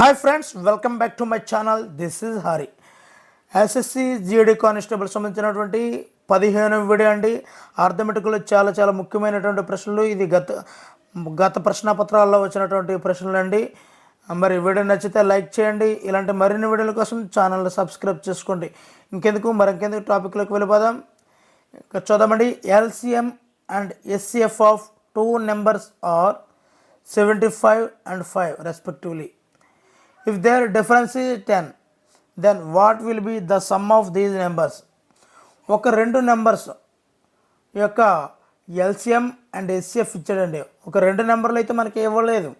Hi friends, welcome back to my channel. This is Hari. SSC GD constable సంబంధించినటువంటి 15వ video అండి. అర్థమెటిక్లో చాలా ముఖ్యమైనటువంటి ప్రశ్నలు. ఇది గత ప్రశ్నపత్రాల్లో వచ్చినటువంటి ప్రశ్నలు అండి. మరి వీడియో నచ్చితే లైక్ చేయండి. ఇలాంటి మరిన్ని వీడియోల కోసం ఛానల్ని సబ్స్క్రైబ్ చేసుకోండి. ఇంకెందుకు టాపిక్లోకి వెళ్ళిపోదాం. ఇక్కడ చూద్దామండి. LCM and SCF of two numbers are 75 and 5 respectively. If their difference is 10, then what will be the sum of these numbers? ఒక రెండు నెంబర్స్ యొక్క ఎల్సిఎం అండ్ ఎస్సిఎఫ్ ఇచ్చాడండి. ఒక రెండు నెంబర్లు అయితే మనకి ఇవ్వలేదు.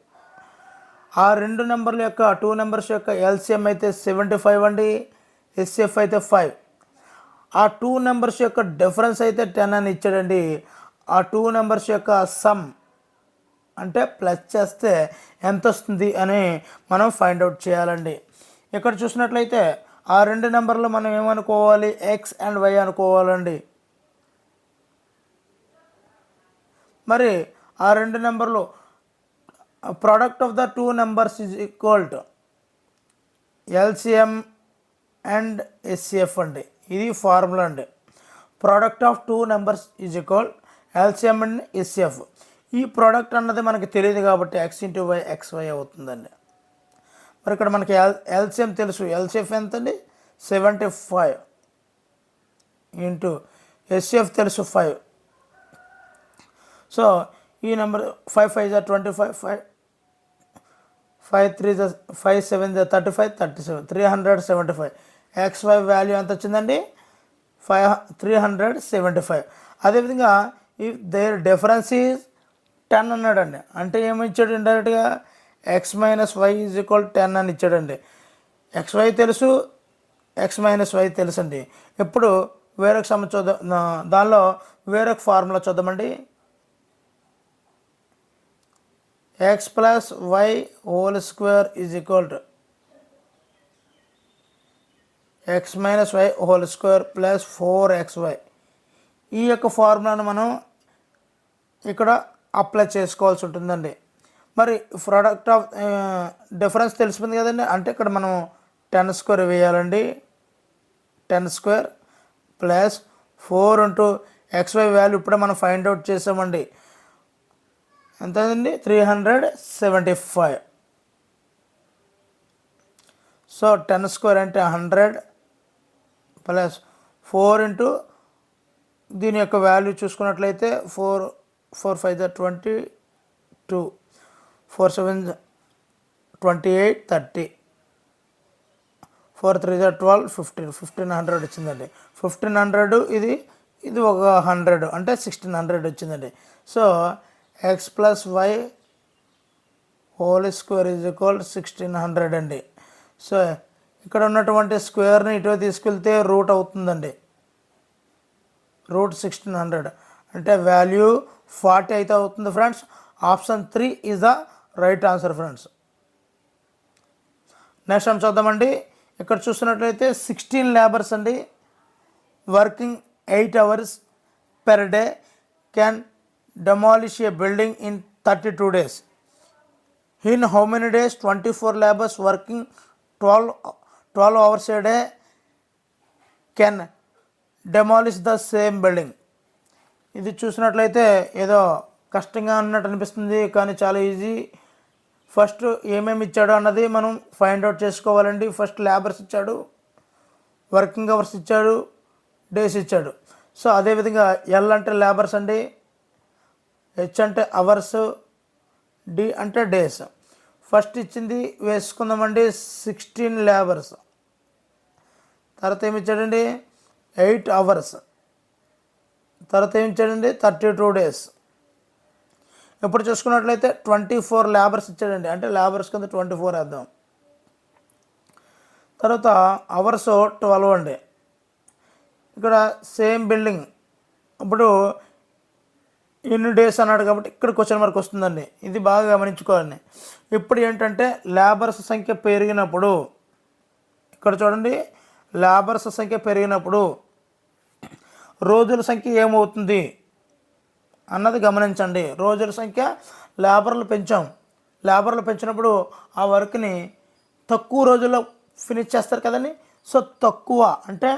ఆ రెండు నెంబర్ల యొక్క టూ నెంబర్స్ యొక్క ఎల్సిఎం అయితే 75 అండి, ఎస్సిఎఫ్ అయితే 5. ఆ టూ నెంబర్స్ యొక్క డిఫరెన్స్ అయితే 10 అని ఇచ్చాడండి. ఆ టూ నెంబర్స్ యొక్క సమ్ అంటే ప్లస్ చేస్తే ఎంత వస్తుంది అని మనం ఫైండ్ అవుట్ చేయాలండి. ఇక్కడ చూసినట్లయితే ఆ రెండు నెంబర్లు మనం ఏమనుకోవాలి, ఎక్స్ అండ్ వై అనుకోవాలండి. మరి ఆ రెండు నెంబర్లు product of the two numbers is equal to LCM and SCF అండి. ఇది ఫార్ములా అండి. Product of two numbers is equal LCM and SCF. ఈ ప్రోడక్ట్ అన్నది మనకి తెలియదు కాబట్టి ఎక్స్ ఇంటూ వై ఎక్స్వై అవుతుందండి. మరి ఇక్కడ మనకి ఎల్సిఎం తెలుసు. ఎల్సిఎఫ్ ఎంత అండి, 75 ఇంటూ ఎస్సిఎఫ్ తెలుసు 5. సో ఈ నెంబర్ 5 5 25, 5 3 5 7 35, 37 375. ఎక్స్వై వాల్యూ ఎంత వచ్చిందండి, 375. అదేవిధంగా ఇఫ్ దేర్ డిఫరెన్స్ ఈజ్ 10 అన్నాడండి. అంటే ఏమి ఇచ్చాడు, ఇండైరెక్ట్గా X minus Y is equal 10 అని ఇచ్చాడండి. ఎక్స్వై తెలుసు, ఎక్స్ మైనస్ వై తెలుసు అండి. ఇప్పుడు వేరొక సమ చూద్దాం. దానిలో వేరొక ఫార్ములా చూద్దామండి. X plus Y whole square is equal to X minus Y whole square plus 4xy. ఈ యొక్క ఫార్ములాను మనం ఇక్కడ అప్లై చేసుకోవాల్సి ఉంటుందండి. మరి ప్రోడక్ట్ ఆఫ్ డిఫరెన్స్ తెలిసిపోయింది కదండి. అంటే ఇక్కడ మనం 10 స్క్వేర్ వేయాలండి. 10 square plus 4 into X Y value ఇప్పుడే మనం ఫైండ్ అవుట్ చేసామండి. ఎంతండి, 375. సో 10 స్క్వేర్ అంటే 100 ప్లస్ 4 ఇంటూ దీని యొక్క వాల్యూ చూసుకున్నట్లయితే 4 5 22, 4 7 28, 30, 4 3 12, 1500 వచ్చిందండి. 1500 ఇది ఒక 100 అంటే 1600 వచ్చిందండి. So X plus Y whole square is equal 1600 అండి. సో ఇక్కడ ఉన్నటువంటి స్క్వేర్ని ఇటు తీసుకెళ్తే రూట్ అవుతుందండి. రూట్ 1600 అంటే వాల్యూ 40 అయితే అవుతుంది friends. Option 3 is the right answer friends. Next time చూద్దామండి. ఇక్కడ చూస్తున్నట్లయితే 16 లేబర్స్ అండి, working 8 hours per day can demolish A building in 32 days. In how many days 24 labours working 12 hours A day can demolish the same building. ఇది చూసినట్లయితే ఏదో కష్టంగా అన్నట్టు అనిపిస్తుంది, కానీ చాలా ఈజీ. ఫస్ట్ ఏమేమి ఇచ్చాడో అన్నది మనం ఫైండ్ అవుట్ చేసుకోవాలండి. ఫస్ట్ లేబర్స్ ఇచ్చాడు, వర్కింగ్ అవర్స్ ఇచ్చాడు, డేస్ ఇచ్చాడు. సో అదేవిధంగా ఎల్ అంటే లేబర్స్ అండి, హెచ్ అంటే అవర్స్, డి అంటే డేస్. ఫస్ట్ ఇచ్చింది వేసుకుందామండి 16 లేబర్స్. తర్వాత ఏమి ఇచ్చాడండి 8 hours. తర్వాత ఏమి ఇచ్చాడండి 32 days. ఇప్పుడు చూసుకున్నట్లయితే 24 లేబర్స్ ఇచ్చాడండి. అంటే లేబర్స్ కింద 24 వేద్దాం. తర్వాత అవర్స్ 12 అండి. ఇక్కడ సేమ్ బిల్డింగ్. ఇప్పుడు ఎన్ని డేస్ అన్నాడు కాబట్టి ఇక్కడ క్వశ్చన్ మార్క్ వస్తుందండి. ఇది బాగా గమనించుకోవాలండి. ఇప్పుడు ఏంటంటే లేబర్స్ సంఖ్య పెరిగినప్పుడు, ఇక్కడ చూడండి, లేబర్స్ సంఖ్య పెరిగినప్పుడు రోజుల సంఖ్య ఏమవుతుంది అన్నది గమనించండి. రోజుల సంఖ్య లేబర్లు పెంచినప్పుడు ఆ వర్క్ని తక్కువ రోజుల్లో ఫినిష్ చేస్తారు కదండి. సో తక్కువ అంటే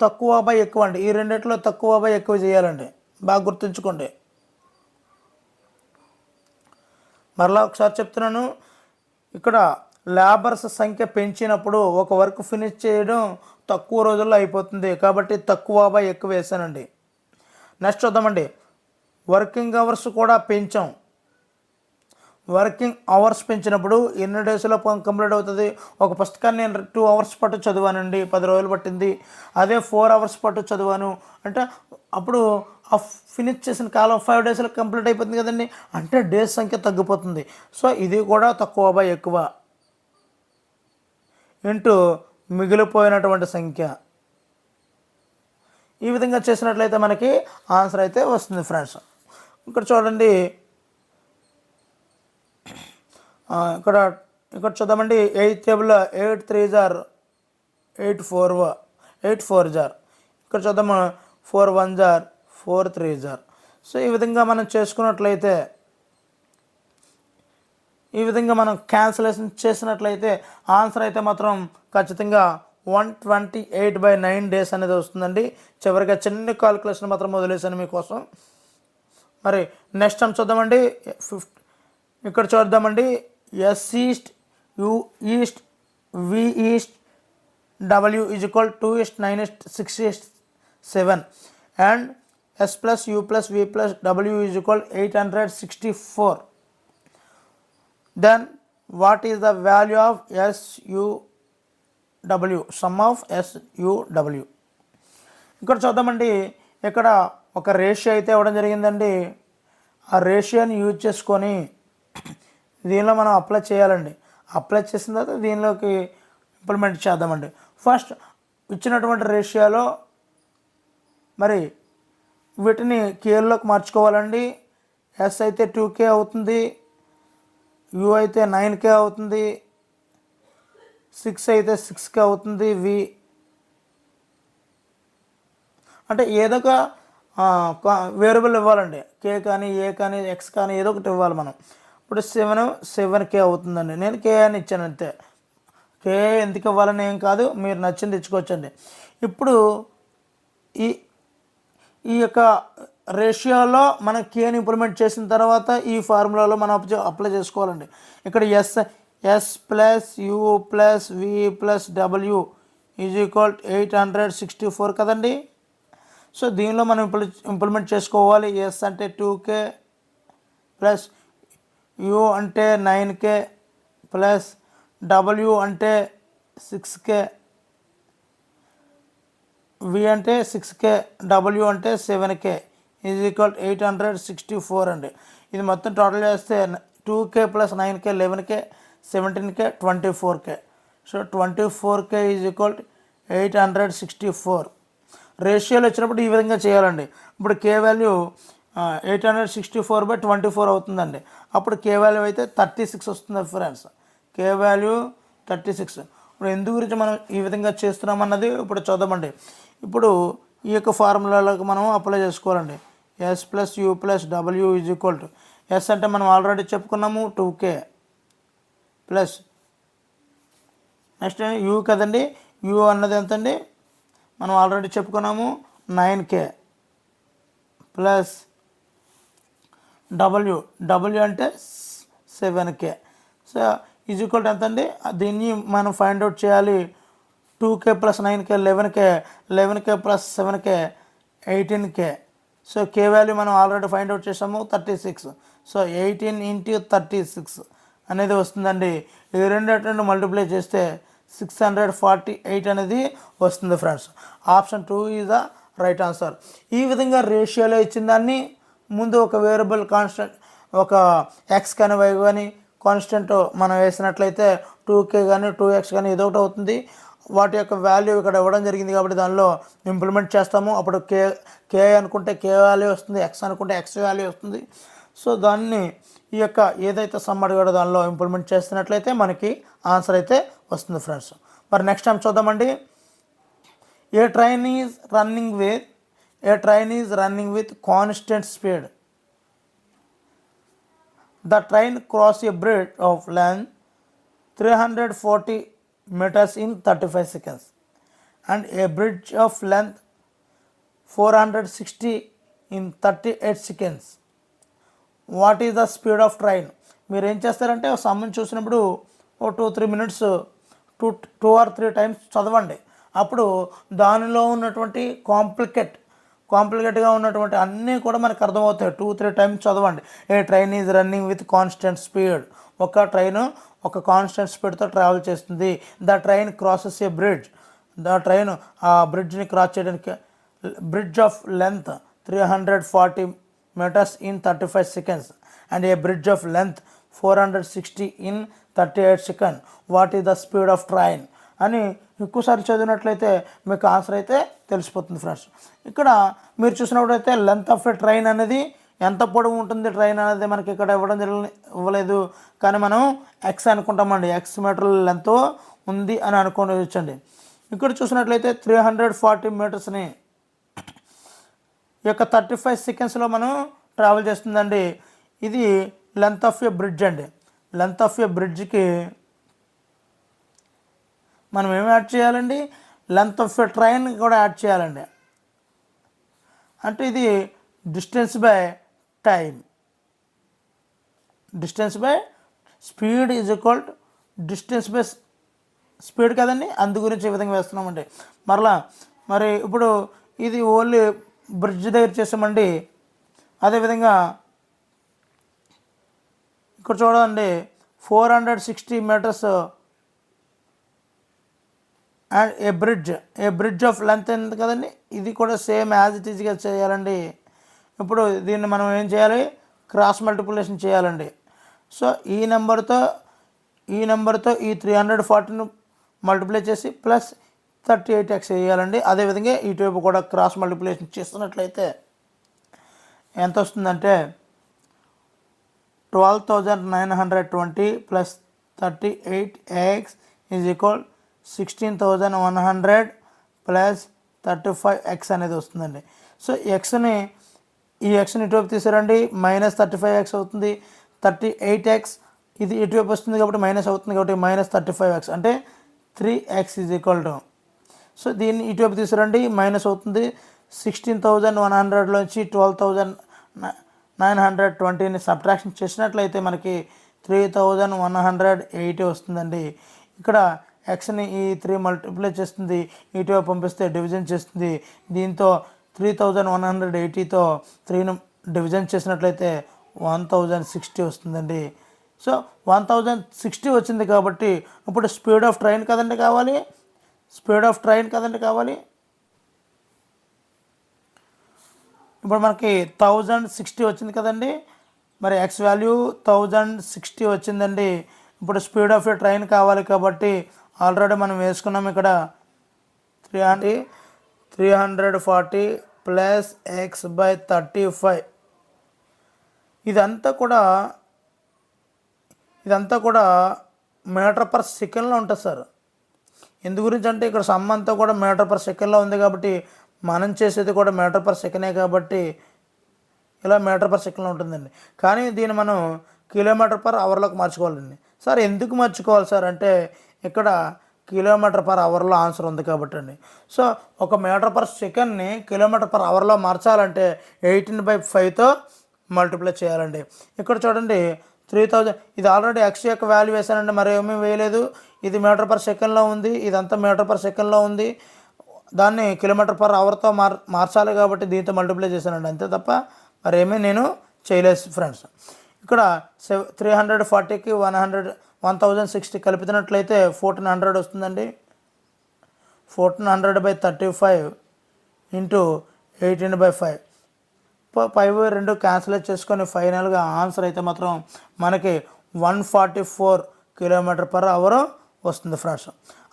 తక్కువ బై ఎక్కువ అండి. ఈ రెండిట్లో తక్కువ బై ఎక్కువ చేయాలండి, బాగా గుర్తుంచుకోండి. మరలా ఒకసారి చెప్తున్నాను, ఇక్కడ లేబర్స్ సంఖ్య పెంచినప్పుడు ఒక వర్క్ ఫినిష్ చేయడం తక్కువ రోజుల్లో అయిపోతుంది, కాబట్టి తక్కువ బై ఎక్కువ వేసానండి. నెక్స్ట్ చూద్దామండి, వర్కింగ్ అవర్స్ కూడా పెంచాం. వర్కింగ్ అవర్స్ పెంచినప్పుడు ఎన్ని డేస్లో కంప్లీట్ అవుతుంది? ఒక పుస్తకాన్ని నేను 2 అవర్స్ పట్టు చదివానండి, 10 రోజులు పట్టింది. అదే 4 అవర్స్ పట్టు చదివాను అంటే అప్పుడు ఆ ఫినిష్ చేసిన కాలం 5 డేస్లో కంప్లీట్ అయిపోతుంది కదండి, అంటే డేస్ సంఖ్య తగ్గిపోతుంది. సో ఇది కూడా తక్కువ బై ఎక్కువ ఇంటూ మిగిలిపోయినటువంటి సంఖ్య. ఈ విధంగా చేసినట్లయితే మనకి ఆన్సర్ అయితే వస్తుంది ఫ్రెండ్స్. ఇక్కడ చూడండి, ఇక్కడ చూద్దామండి, 8th table 8 3s are 8 4s are. ఇక్కడ చూద్దాము 4 1s are 4 3s are. So ఈ విధంగా మనం చేసుకున్నట్లయితే, ఈ విధంగా మనం క్యాన్సిలేషన్ చేసినట్లయితే ఆన్సర్ అయితే మాత్రం ఖచ్చితంగా 128/9 డేస్ అనేది వస్తుందండి. చివరిగా చిన్న కాలిక్యులేషన్ మాత్రం వదిలేసాను మీకోసం. మరి నెక్స్ట్ టైం చూద్దామండి, ఇక్కడ చూద్దామండి, S is to, U is to, V is to, W is equal 2 is to 9 is to 6 is to 7 and S plus U plus V plus W is equal 864. Then what is the value of SUW, sum of SUW? ఇక్కడ చూద్దామండి, ఇక్కడ ఒక ratio అయితే ఇవ్వడం జరిగిందండి. ఆ రేషియోని use చేసుకొని దీనిలో మనం అప్లై చేయాలండి. అప్లై చేసిన తర్వాత దీనిలోకి ఇంప్లిమెంట్ చేద్దామండి. ఫస్ట్ ఇచ్చినటువంటి రేషియోలో మరి వీటిని కేర్లోకి మార్చుకోవాలండి. ఎస్ అయితే 2K అవుతుంది, యూ అయితే 9K అవుతుంది, 6 అయితే 6K అవుతుంది, వి అంటే ఏదో ఒక వేరియబుల్ ఇవ్వాలండి. కే కానీ ఏ కానీ ఎక్స్ కానీ ఏదో ఒకటి ఇవ్వాలి మనం. ఇప్పుడు 7K అవుతుందండి, నేను కే అని ఇచ్చాను అంతే. కే ఎందుకు ఇవ్వాలని ఏం కాదు, మీరు నచ్చింది ఇచ్చుకోవచ్చండి. ఇప్పుడు ఈ యొక్క రేషియోలో మనం కేని ఇంప్లిమెంట్ చేసిన తర్వాత ఈ ఫార్ములాలో మనం అప్లై చేసుకోవాలండి. ఇక్కడ S plus U plus V plus W is equal 864 కదండి. సో దీనిలో మనం ఇంప్లిమెంట్ చేసుకోవాలి. ఎస్ అంటే 2K ప్లస్ యూ అంటే 9K ప్లస్ డబ్ల్యూ అంటే 6K, వి అంటే 6K, డబ్ల్యూ అంటే 7K ఈజ్ ఈక్వల్ 864 అండి. ఇది మొత్తం టోటల్ చేస్తే 2K plus 9K 11K 17K 24K. So 24K is equal 864. రేషియోలు వచ్చినప్పుడు ఈ విధంగా చేయాలండి. ఇప్పుడు కే వాల్యూ 864/24 అవుతుందండి. అప్పుడు కే వాల్యూ అయితే 36 వస్తుంది ఫ్రెండ్స్. కే వాల్యూ 36. ఇప్పుడు ఎందు గురించి మనం ఈ విధంగా చేస్తున్నామన్నది ఇప్పుడు చూద్దామండి. ఇప్పుడు ఈ యొక్క ఫార్ములాలకు మనం అప్లై చేసుకోవాలండి. S plus U plus W is equal to, S అంటే మనం ఆల్రెడీ చెప్పుకున్నాము 2K ప్లస్ నెక్స్ట్ యూ కదండి, యూ అన్నది ఎంతండి మనం ఆల్రెడీ చెప్పుకున్నాము 9K ప్లస్ డబ్ల్యూ అంటే 7K. So is equal to ఎంతండి, దీన్ని మనం ఫైండ్ అవుట్ చేయాలి. 2K plus 9K 11K plus 7K 18K. So K value మనం ఆల్రెడీ ఫైండ్ అవుట్ చేసాము 36. సో 18 × 36 అనేది వస్తుందండి. ఈ రెండు మల్టిప్లై చేస్తే 648 అనేది వస్తుంది friends. Option 2 is the right answer. ఈ విధంగా రేషియోలో ఇచ్చిన దాన్ని ముందు ఒక వేరియబుల్ కాన్స్టెంట్, ఒక ఎక్స్ కానీ వై కానీ కాన్స్టెంట్ మనం వేసినట్లయితే 2K కానీ 2X కానీ ఏదో ఒకటి అవుతుంది. వాటి యొక్క వాల్యూ ఇక్కడ ఇవ్వడం జరిగింది కాబట్టి దానిలో ఇంప్లిమెంట్ చేస్తాము. అప్పుడు కే అనుకుంటే కే వాల్యూ వస్తుంది, ఎక్స్ అనుకుంటే ఎక్స్ వాల్యూ వస్తుంది. సో దాన్ని ఈ యొక్క ఏదైతే సమ్ అడిగాడో దానిలో ఇంప్లిమెంట్ చేస్తున్నట్లయితే మనకి ఆన్సర్ అయితే వస్తుంది ఫ్రెండ్స్. మరి నెక్స్ట్ టైం చూద్దామండి. A train is running with constant speed. The train cross a bridge of length 340 meters in 35 seconds and a bridge of length 460 in 38 seconds. What is the speed of train? మీరు ఏం చేస్తారంటే సమ్మని చూసినప్పుడు ఓ 2-3 minutes 2 or 3 times చదవండి. అప్పుడు దానిలో ఉన్నటువంటి కాంప్లికేట్గా ఉన్నటువంటి అన్నీ కూడా మనకు అర్థమవుతాయి. 2-3 టైమ్స్ చదవండి. A train is running with constant speed. ఒక ట్రైన్ ఒక కాన్స్టెంట్ స్పీడ్తో ట్రావెల్ చేస్తుంది. The train crosses a bridge. The train ఆ బ్రిడ్జ్ని క్రాస్ చేయడానికి bridge of length 340 meters in 35 seconds and a bridge of length 460 in 38 seconds. What is the speed of train? అని ఎక్కువసారి చదివినట్లయితే మీకు ఆన్సర్ అయితే తెలిసిపోతుంది ఫ్రెండ్స్. ఇక్కడ మీరు చూసినప్పుడైతే లెంత్ ఆఫ్ ఎ ట్రైన్ అనేది ఎంత పొడవు ఉంటుంది ట్రైన్ అనేది మనకి ఇక్కడ ఇవ్వలేదు, కానీ మనం ఎక్స్ అనుకుంటామండి. ఎక్స్ మీటర్ లెంత్ ఉంది అని అనుకోవచ్చండి. ఇక్కడ చూసినట్లయితే 340 మీటర్స్ని ఈ యొక్క 35 సెకండ్స్లో మనం ట్రావెల్ చేస్తుందండి. ఇది లెంత్ ఆఫ్ ఏ బ్రిడ్జ్ అండి. లెంత్ ఆఫ్ ఏ బ్రిడ్జ్కి మనం ఏమి యాడ్ చేయాలండి? లెంత్ ఆఫ్ ఏ ట్రైన్ కూడా యాడ్ చేయాలండి. అంటే ఇది distance by time. Distance by speed is equal to distance by speed కదండి, అందు గురించి ఈ విధంగా వేస్తున్నామండి. మరి ఇప్పుడు ఇది ఓన్లీ బ్రిడ్జ్ దగ్గర చేసామండి. అదేవిధంగా ఇక్కడ చూడండి 460 metres and a bridge of length ఎంత కదండి, ఇది కూడా సేమ్ యాజ్ ఇట్ ఈజ్గా చేయాలండి. ఇప్పుడు దీన్ని మనం ఏం చేయాలి? క్రాస్ మల్టిప్లికేషన్ చేయాలండి. సో ఈ నెంబర్తో ఈ 340ను మల్టిప్లై చేసి ప్లస్ 38x వేయాలండి. అదేవిధంగా ఇటువైపు కూడా క్రాస్ మల్టిప్లికేషన్ చేస్తున్నట్లయితే ఎంత వస్తుందంటే 12,920 plus 38x is equal 16,100 plus 35x అనేది వస్తుందండి. సో ఈ ఎక్స్ని ఇటువైపు తీసారండి, మైనస్ 35x అవుతుంది. 38x ఇది ఇటువైపు వస్తుంది కాబట్టి మైనస్ అవుతుంది కాబట్టి మైనస్ 35x అంటే 3x is equal to, so దీన్ని ఇటువైపు తీసుకురండి, మైనస్ అవుతుంది. 16,100లోంచి 12,920ని సబ్ట్రాక్షన్ చేసినట్లయితే మనకి 3,180 వస్తుందండి. ఇక్కడ ఎక్స్ని ఈ 3 మల్టిప్లై చేస్తుంది, ఇటువైపు పంపిస్తే డివిజన్ చేస్తుంది. దీంతో 3,180తో 3ను డివిజన్ చేసినట్లయితే 1,060 వస్తుందండి. సో 1,060 వచ్చింది కాబట్టి ఇప్పుడు స్పీడ్ ఆఫ్ ట్రైన్ కదండి కావాలి. ఇప్పుడు మనకి 1060 వచ్చింది కదండి, మరి ఎక్స్ వాల్యూ 1060 వచ్చిందండి. ఇప్పుడు స్పీడ్ ఆఫ్ ఏ ట్రైన్ కావాలి కాబట్టి ఆల్రెడీ మనం వేసుకున్నాం ఇక్కడ 340 ప్లస్ ఎక్స్ బై 35. ఇదంతా కూడా మీటర్ పర్ సెకండ్లో ఉంటుంది సార్. ఎందు గురించి అంటే ఇక్కడ సమ్ అంతా కూడా మీటర్ పర్ సెకండ్లో ఉంది కాబట్టి మనం చేసేది కూడా మీటర్ పర్ సెకండే కాబట్టి ఇలా మీటర్ పర్ సెకండ్లో ఉంటుందండి. కానీ దీన్ని మనం కిలోమీటర్ పర్ అవర్లోకి మార్చుకోవాలండి. సార్ ఎందుకు మార్చుకోవాలి సార్ అంటే ఇక్కడ కిలోమీటర్ పర్ అవర్లో ఆన్సర్ ఉంది కాబట్టి అండి. సో 1 మీటర్ పర్ సెకండ్ని కిలోమీటర్ పర్ అవర్లో మార్చాలంటే 18/5తో మల్టిప్లై చేయాలండి. ఇక్కడ చూడండి 3,000 ఇది ఆల్రెడీ ఎక్స్ యొక్క వాల్యూ వేసానండి, మరి ఏమీ వేయలేదు. ఇది మీటర్ పర్ సెకండ్లో ఉంది, ఇదంతా మీటర్ పర్ సెకండ్లో ఉంది. దాన్ని కిలోమీటర్ పర్ అవర్తో మార్చాలి కాబట్టి దీంతో మల్టిప్లై చేశానండి, అంతే తప్ప మరి ఏమీ నేను చేయలేదు ఫ్రెండ్స్. ఇక్కడ 340కి 1060 కలిపినట్లయితే 1400 వస్తుందండి. 1400/35 ఇంటూ 18/5 2 క్యాన్సిల్ చేసుకొని ఫైనల్గా ఆన్సర్ అయితే మాత్రం మనకి 144 కిలోమీటర్ పర్ అవర్ వస్తుంది ఫ్రెండ్స్.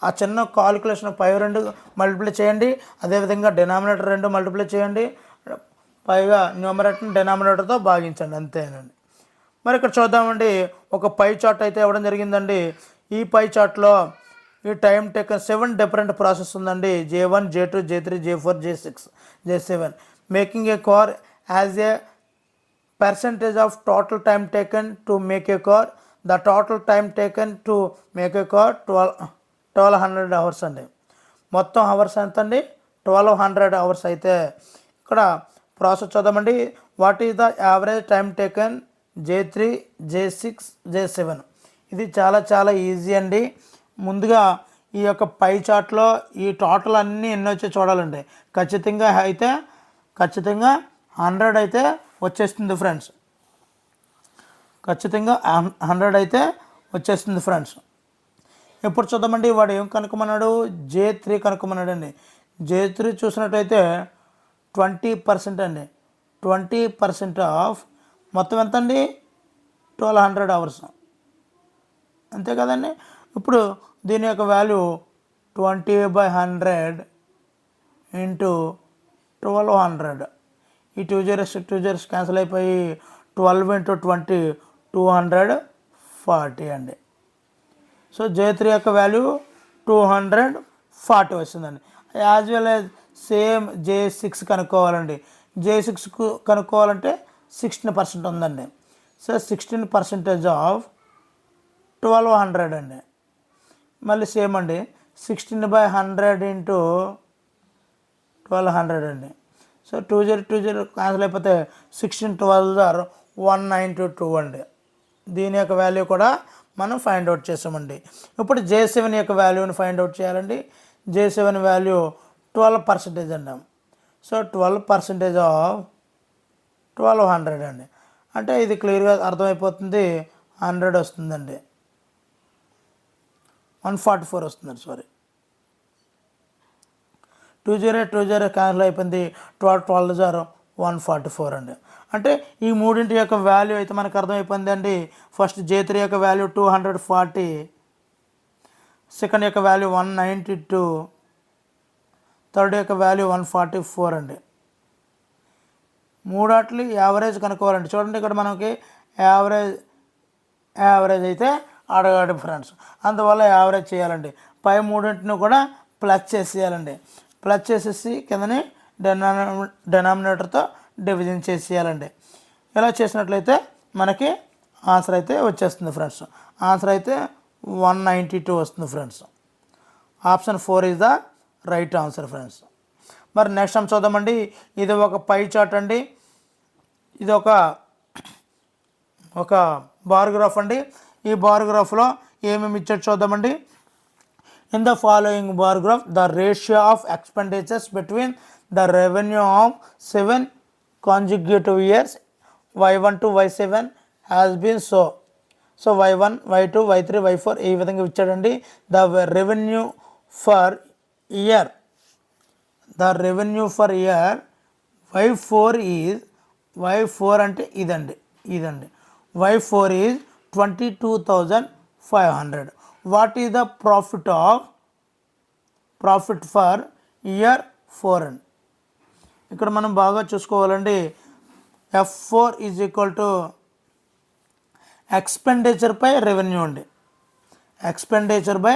ఆ చిన్న కాలిక్యులేషన్ 2 మల్టిప్లై చేయండి, అదేవిధంగా డినామినేటర్ 2 మల్టిప్లై చేయండి, పైగా న్యూమరేటర్ని డినామినేటర్తో భాగించండి, అంతేనండి. మరి ఇక్కడ చూద్దామండి, ఒక పై చార్ట్ అయితే ఇవ్వడం జరిగిందండి. ఈ పై చార్ట్లో ఈ టైం టేకన్ 7 డిఫరెంట్ ప్రాసెస్ ఉందండి. J1, J2, J3, J4, J6, J7 making a car as a percentage of total time taken to make a car. The total time taken to make a car 1200 hours అండి. మొత్తం hours ఎంత అండి? 1200 hours అయితే ఇక్కడ process చూద్దామండి. What is the average time taken J3, J6, J7? ఇది చాలా చాలా ఈజీ అండి. ముందుగా ఈ యొక్క పై చార్ట్లో ఈ టోటల్ అన్నీ ఎన్ని వచ్చి చూడాలండి. ఖచ్చితంగా 100 అయితే వచ్చేస్తుంది ఫ్రెండ్స్. ఖచ్చితంగా 100 అయితే వచ్చేస్తుంది ఫ్రెండ్స్. ఇప్పుడు చూద్దామండి, వాడు ఏం కనుక్కోమన్నాడు? J3 కనుక్కోమన్నాడు అండి. J3 చూసినట్టయితే 20% అండి. 20% ఆఫ్ మొత్తం ఎంత అండి? 1200 అవర్స్, అంతే కదండి. ఇప్పుడు దీని యొక్క వాల్యూ 20/100 ఇంటూ 1200. ఈ 2 zeros క్యాన్సిల్ అయిపోయి 12 × 20 240 అండి. సో J3 యొక్క వాల్యూ 240 వస్తుందండి. As well as same J6 కనుక్కోవాలండి. J6 కనుక్కోవాలంటే 16% ఉందండి. సో 16% ఆఫ్ 1200 అండి. మళ్ళీ సేమ్ అండి, 16/100 ఇంటూ 1200 అండి. సో 2 0 క్యాన్సిల్ అయిపోతే 16 12 ఆర్ 192 అండి. దీని యొక్క వాల్యూ కూడా మనం ఫైండ్ అవుట్ చేసామండి. ఇప్పుడు J7 యొక్క వాల్యూని ఫైండ్ అవుట్ చేయాలండి. J7 వాల్యూ 12% అండి. సో 12% ఆఫ్ 1200 అండి. అంటే ఇది క్లియర్గా అర్థమైపోతుంది. 100 వస్తుందండి, 144 వస్తుందండి. సారీ, 2 0 క్యాన్సిల్ అయిపోయింది. 12 0 144 అండి. అంటే ఈ మూడింటి యొక్క వాల్యూ అయితే మనకు అర్థమైపోయింది అండి. ఫస్ట్ J3 యొక్క వాల్యూ 240, సెకండ్ యొక్క వాల్యూ 192, థర్డ్ యొక్క వాల్యూ 144 అండి. మూడాట్లు యావరేజ్ కనుక్కోవాలండి. చూడండి, ఇక్కడ మనకి యావరేజ్ అయితే అడగాడు ఫ్రెండ్స్. అందువల్ల యావరేజ్ చేయాలండి. పై మూడింటిని కూడా ప్లస్ చేసేయాలండి. ప్లస్ చేసేసి కిందని డెనామినేటర్తో డివిజన్ చేసేయాలండి. ఇలా చేసినట్లయితే మనకి ఆన్సర్ అయితే వచ్చేస్తుంది ఫ్రెండ్స్. ఆన్సర్ అయితే 192 వస్తుంది friends. Option 4 is the right answer friends. మరి నెక్స్ట్ టైం చూద్దామండి. ఇది ఒక పై చార్ట్ అండి. ఇది ఒక బార్ గ్రాఫ్ అండి. ఈ బార్ గ్రాఫ్లో ఏమేమి ఇచ్చాడు చూద్దామండి. In the following bar graph the ratio of expenditures between the revenue of 7 consecutive years Y1 to Y7 has been so Y1, Y2, Y3, Y4 ఈ విధంగా ఇచ్చాడండి. The revenue for year Y4 అంటే ఇదండి. Y4 is 22,500. What is the profit for year 4 అండి. ఇక్కడ మనం బాగా చూసుకోవాలండి. F4 is equal to expenditure by revenue అండి. ఎక్స్పెండిచర్ బై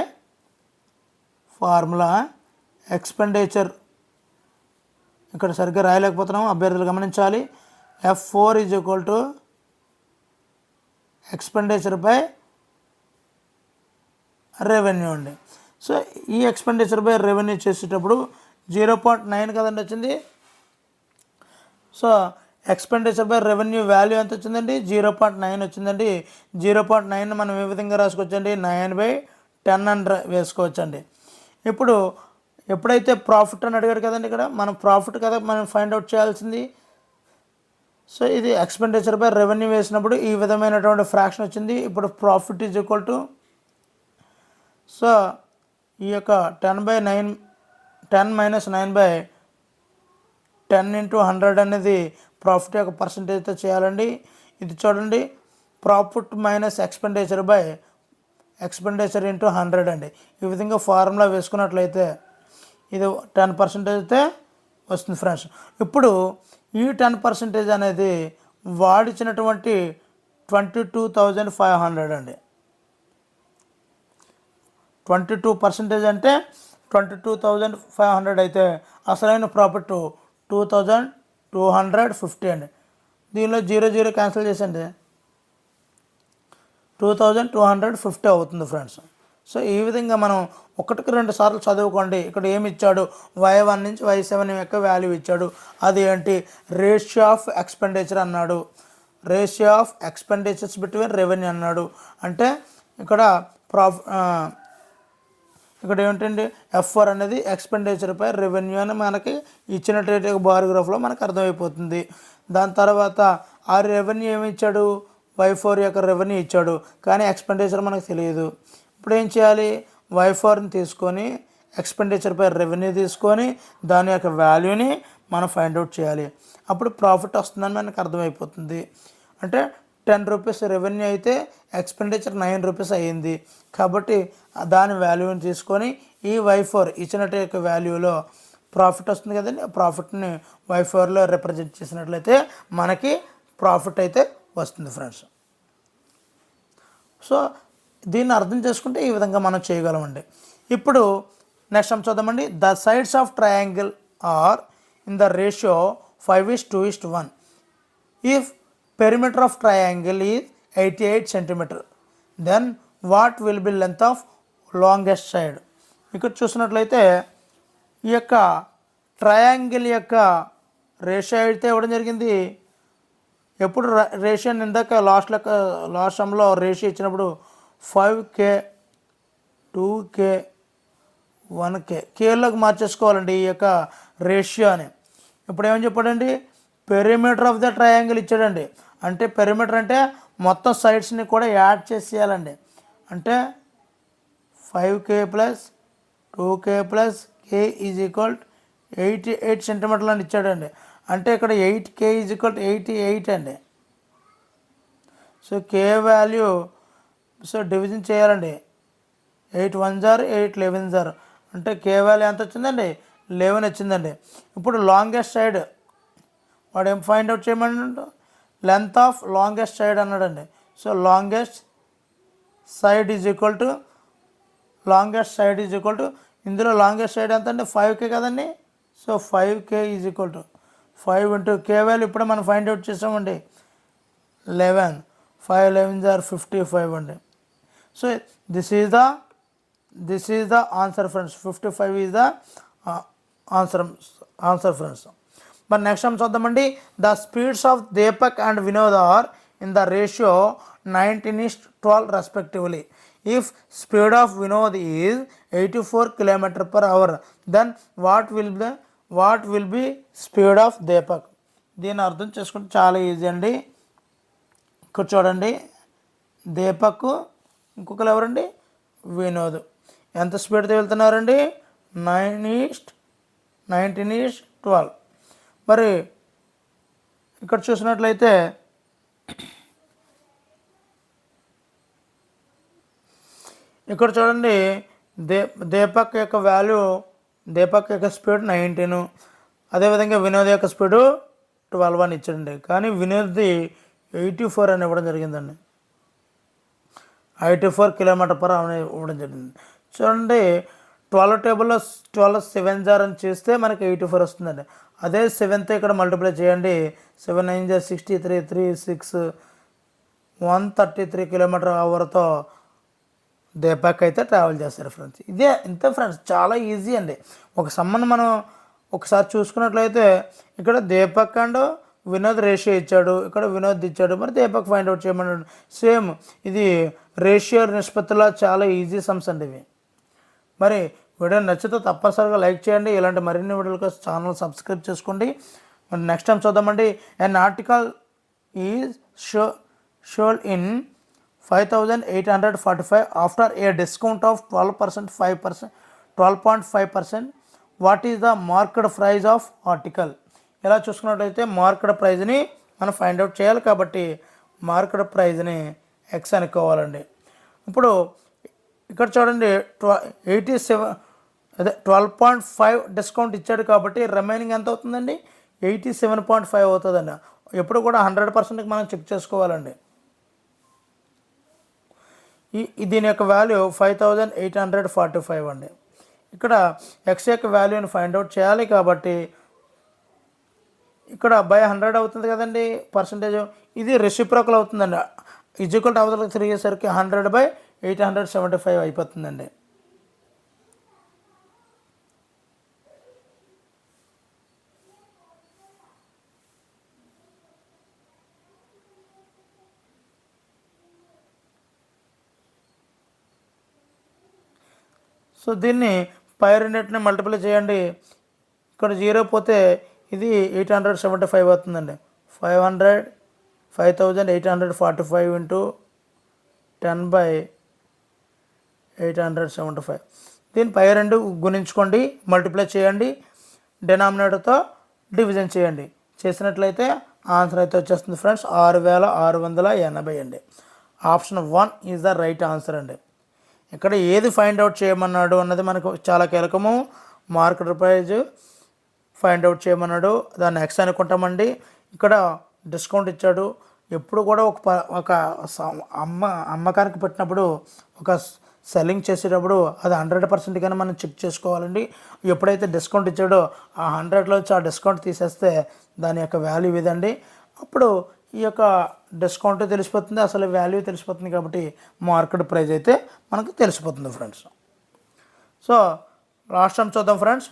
ఫార్ములా ఎక్స్పెండిచర్ ఇక్కడ సరిగ్గా రాయలేకపోతున్నాము, అభ్యర్థులు గమనించాలి. F4 is equal to expenditure by revenue అండి. సో ఈ ఎక్స్పెండిచర్ బై రెవెన్యూ చేసేటప్పుడు 0.9 కదండి వచ్చింది. So expenditure by revenue value ఎంత వచ్చిందండి? 0.9 వచ్చిందండి. 0.9 మనం ఏ విధంగా రాసుకోవచ్చండి? 9/10 అని వేసుకోవచ్చండి. ఇప్పుడు ఎప్పుడైతే ప్రాఫిట్ అని అడిగాడు కదండి, ఇక్కడ మనం ప్రాఫిట్ కదా మనం ఫైండ్ అవుట్ చేయాల్సింది. సో ఇది ఎక్స్పెండిచర్ బై రెవెన్యూ వేసినప్పుడు ఈ విధమైనటువంటి ఫ్రాక్షన్ వచ్చింది. ఇప్పుడు profit is equal to so ఈ యొక్క 10/9 10 - 9/10 × 100 అనేది ప్రాఫిట్ యొక్క పర్సంటేజ్తో చేయాలండి. ఇది చూడండి, profit minus expenditure by expenditure into 100 అండి. ఈ విధంగా ఫార్ములా వేసుకున్నట్లయితే ఇది 10% అయితే వస్తుంది ఫ్రెండ్స్. ఇప్పుడు ఈ 10% అనేది వాడిచ్చినటువంటి 22,500 అండి. 22% అంటే 22,500 అయితే అసలైన ప్రాఫిట్ 2,250 అండి. దీనిలో 0 క్యాన్సిల్ చేసండి 2,250 అవుతుంది ఫ్రెండ్స్. సో ఈ విధంగా మనం ఒకటికి 2 సార్లు చదువుకోండి. ఇక్కడ ఏమి ఇచ్చాడు, Y1 నుంచి Y7 యొక్క వాల్యూ ఇచ్చాడు. అది ఏంటి, రేషియో ఆఫ్ ఎక్స్పెండిచర్ అన్నాడు. Ratio of expenditures between revenue అన్నాడు. అంటే ఇక్కడ ఇక్కడ ఏమిటండి, F4 అనేది ఎక్స్పెండిచర్ పై రెవెన్యూ అని మనకి ఇచ్చినటువంటి బారోగ్రాఫ్లో మనకు అర్థమైపోతుంది. దాని తర్వాత ఆ రెవెన్యూ ఏమి ఇచ్చాడు, Y4 యొక్క రెవెన్యూ ఇచ్చాడు, కానీ ఎక్స్పెండిచర్ మనకు తెలియదు. ఇప్పుడు ఏం చేయాలి, Y4ని తీసుకొని ఎక్స్పెండిచర్ పై రెవెన్యూ తీసుకొని దాని యొక్క వాల్యూని మనం ఫైండ్ అవుట్ చేయాలి. అప్పుడు ప్రాఫిట్ వస్తుందని మనకు అర్థమైపోతుంది. అంటే 10 రూపీస్ రెవెన్యూ అయితే ఎక్స్పెండిచర్ 9 రూపీస్ అయ్యింది. కాబట్టి దాని వాల్యూని తీసుకొని ఈ Y4 ఇచ్చినట్టు యొక్క వాల్యూలో ప్రాఫిట్ వస్తుంది కదండి. ప్రాఫిట్ని Y4లో రిప్రజెంట్ చేసినట్లయితే మనకి ప్రాఫిట్ అయితే వస్తుంది ఫ్రెండ్స్. సో దీన్ని అర్థం చేసుకుంటే ఈ విధంగా మనం చేయగలమండి. ఇప్పుడు నెక్స్ట్ టైం చూద్దామండి. The sides of triangle are in the ratio 5:2:1. If perimeter of triangle is 88 centimeter, then what will be length of longest side? ఇక్కడ చూసినట్లయితే ఈ యొక్క ట్రయాంగిల్ యొక్క రేషియో అయితే ఇవ్వడం జరిగింది. ఎప్పుడు రేషియో ఇందాక లాస్ట్ టైంలో రేషియో ఇచ్చినప్పుడు 5K 2K 1K కేలోకి మార్చేసుకోవాలండి ఈ యొక్క రేషియోని. ఇప్పుడు ఏమని చెప్పాడండి, పెరిమీటర్ ఆఫ్ ద ట్రయాంగిల్ ఇచ్చాడండి. అంటే పెరిమీటర్ అంటే మొత్తం సైడ్స్ని కూడా యాడ్ చేసేయాలండి. అంటే 5K + 2K + K = 88 సెంటీమీటర్లు అని ఇచ్చాడండి. అంటే ఇక్కడ 8K = 88 అండి. సో K వాల్యూ డివిజన్ చేయాలండి. 8 1s are 8 11s are, అంటే K వాల్యూ ఎంత వచ్చిందండి, 11 వచ్చిందండి. ఇప్పుడు లాంగెస్ట్ సైడ్ వాడు ఏం ఫైండ్ అవుట్ చేయమన్నాడు, లెంత్ ఆఫ్ లాంగెస్ట్ సైడ్ అన్నాడండి. So longest side is equal to ఇందులో లాంగెస్ట్ సైడ్ ఎంత అండి, 5K కదండి. సో 5K = 5 × K వాల్యూ ఇప్పుడు మనం ఫైండ్ అవుట్ చేసామండి 11. 5 11s are 55 అండి. So this is the answer friends. 55 is the answer friends. మరి నెక్స్ట్ టైం చూద్దామండి. The speeds of Deepak and Vinod are in the ratio 19:12 respectively. If speed of Vinod is 84 km/h, then what will be speed of Deepak. దీన్ని అర్థం చేసుకుంటే చాలా easy అండి. ఇక్కడ చూడండి, దీపక్ ఇంకొకరు ఎవరండి, వినోద్ ఎంత స్పీడ్తో వెళ్తున్నారండి, 19:12. మరి ఇక్కడ చూసినట్లయితే ఇక్కడ చూడండి, దీపక్ యొక్క స్పీడ్ 19, అదేవిధంగా వినోద్ యొక్క స్పీడు 12 అని ఇచ్చాడండి. కానీ వినోద్ది 84 అని ఇవ్వడం జరిగిందండి. 84 km/h అని ఇవ్వడం జరిగింది. చూడండి, 12 టేబుల్లో 12 7s are అని చేస్తే మనకి 84 వస్తుందండి. అదే 7తో ఇక్కడ మల్టిప్లై చేయండి. 7 9s are 63, 3 6 133 km/hతో దీపక్ అయితే ట్రావెల్ చేస్తారు ఫ్రెండ్స్. ఇంతే ఫ్రెండ్స్, చాలా ఈజీ అండి. ఒక సమ్మని మనం ఒకసారి చూసుకున్నట్లయితే ఇక్కడ దీపక్ అండ్ వినోద్ రేషియో ఇచ్చాడు, ఇక్కడ వినోద్ ఇచ్చాడు, మరి దీపక్ ఫైండ్ అవుట్ చేయమన్నాడు. సేమ్ ఇది రేషియో నిష్పత్తిలో చాలా ఈజీ సమ్స్ అండి ఇవి. మరి వీడియో నచ్చితే తప్పనిసరిగా లైక్ చేయండి. ఇలాంటి మరిన్ని వీడియోల కోసం ఛానల్ సబ్స్క్రైబ్ చేసుకోండి. మరి నెక్స్ట్ టైం చూద్దామండి. an article is sold in 5,845 after a discount of 12.5%. What is the market price of article. ఇలా చూసుకున్నట్లయితే మార్కెట్ ప్రైజ్ని మనం ఫైండ్ అవుట్ చేయాలి. కాబట్టి మార్కెట్ ప్రైజ్ని ఎక్స్ అనుకోవాలండి. ఇప్పుడు ఇక్కడ చూడండి, 12.5 డిస్కౌంట్ ఇచ్చాడు కాబట్టి రిమైనింగ్ ఎంత అవుతుందండి, 87.5 అవుతుందండి. ఎప్పుడు కూడా 100%కి మనం చెక్ చేసుకోవాలండి. దీని యొక్క వాల్యూ 5,845 అండి. ఇక్కడ ఎక్స్ యొక్క వాల్యూని ఫైండ్ అవుట్ చేయాలి కాబట్టి ఇక్కడ బై 100 అవుతుంది కదండి పర్సంటేజ్. ఇది రెసిప్రోకల్ అవుతుందండి. ఈజ్వల్ అవతలకు తిరిగేసరికి 100/10 875 అయిపోతుందండి. సో దీన్ని పై రెండింటిని మల్టిప్లై చేయండి. ఇక్కడ 0 పోతే ఇది 875 అవుతుందండి. 5845 ఇంటూ 10/875. దీని పై రెండు గుణించుకోండి, మల్టిప్లై చేయండి, డినామినేటర్తో డివిజన్ చేయండి. చేసినట్లయితే ఆన్సర్ అయితే వచ్చేస్తుంది ఫ్రెండ్స్ 6680 అండి. Option 1 is the right answer అండి. ఇక్కడ ఏది ఫైండ్ అవుట్ చేయమన్నాడు అన్నది మనకు చాలా కీలకము. మార్కెట్ ప్రైజ్ ఫైండ్ అవుట్ చేయమన్నాడు, దాన్ని ఎక్స్ అనుకుంటామండి. ఇక్కడ డిస్కౌంట్ ఇచ్చాడు. ఎప్పుడు కూడా ఒక అమ్మకానికి పెట్టినప్పుడు, ఒక సెల్లింగ్ చేసేటప్పుడు అది 100% కానీ మనం చెక్ చేసుకోవాలండి. ఎప్పుడైతే డిస్కౌంట్ ఇచ్చాడో ఆ 100లోంచి ఆ డిస్కౌంట్ తీసేస్తే దాని యొక్క వాల్యూ ఇదండి. అప్పుడు ఈ యొక్క డిస్కౌంట్ తెలిసిపోతుంది, అసలు వాల్యూ తెలిసిపోతుంది. కాబట్టి మార్కెట్ ప్రైస్ అయితే మనకు తెలిసిపోతుంది ఫ్రెండ్స్. సో లాస్ట్ టైం చూద్దాం ఫ్రెండ్స్.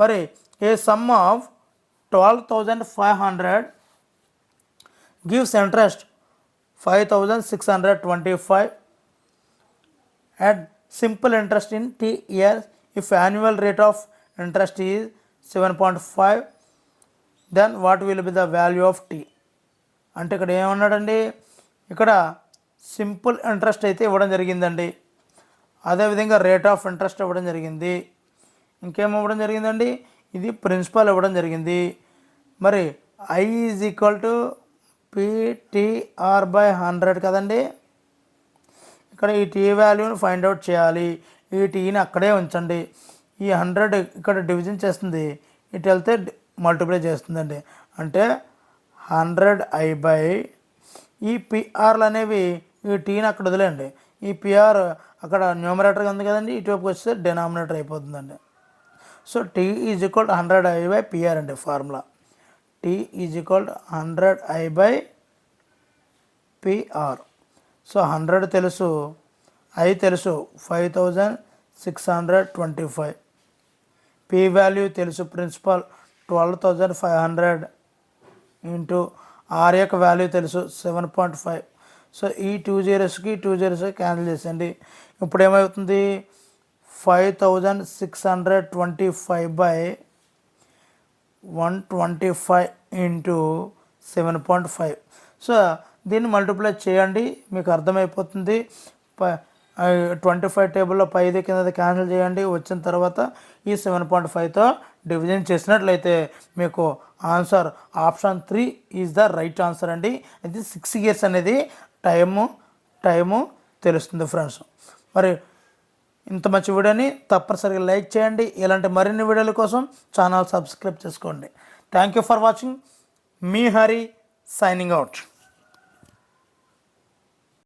మరి ఏ some of 12,500 gives interest 5,625 at simple interest in T years. If annual rate of interest is 7.5, then what will be the value of T? అంటే ఇక్కడ ఏమన్నాడండి, ఇక్కడ simple interest అయితే ఇవ్వడం జరిగిందండి. అదేవిధంగా rate of interest ఇవ్వడం జరిగింది. ఇంకేం ఇవ్వడం జరిగిందండి, ఇది ప్రిన్సిపల్ ఇవ్వడం జరిగింది. మరి I is equal to PTR/100 కదండి. ఇక్కడ ఈ టీ వాల్యూని ఫైండ్ అవుట్ చేయాలి. ఈ టీని అక్కడే ఉంచండి. ఈ 100 ఇక్కడ డివిజన్ చేస్తుంది, ఇటు వెళ్తే మల్టిప్లై చేస్తుందండి. అంటే 100i/ ఈ పిఆర్లు అనేవి ఈ టీని అక్కడ వదిలేండి. ఈ పిఆర్ అక్కడ న్యూమరేటర్గా ఉంది కదండి, ఇటువైపుకి వస్తే డినామినేటర్ అయిపోతుందండి. So tea is equal 100i/PR అండి formula. T is equal 100i/PR. So 100 తెలుసు, I తెలుసు 5,625. పి వాల్యూ తెలుసు, ప్రిన్సిపల్ 12,500 ఇంటూ ఆర్ యొక్క వాల్యూ తెలుసు 7.5. సో ఈ 2 zeros-కి 2 zeros క్యాన్సిల్ చేసేయండి. ఇప్పుడు ఏమవుతుంది, 5,625/125 ఇంటూ 7.5. సో దీన్ని మల్టిప్లై చేయండి, మీకు అర్థమైపోతుంది. 25 టేబుల్లో పైది కింద క్యాన్సిల్ చేయండి. వచ్చిన తర్వాత ఈ 7.5తో డివిజన్ చేసినట్లయితే మీకు answer option 3 is the right answer అండి. ఇది 6 years అనేది టైము తెలుస్తుంది ఫ్రెండ్స్. మరి ఇంత మంచి వీడియోని తప్పనిసరిగా లైక్ చేయండి. ఇలాంటి మరిన్ని వీడియోల కోసం ఛానల్ సబ్స్క్రైబ్ చేసుకోండి. Thank you for watching. Me Hari signing out.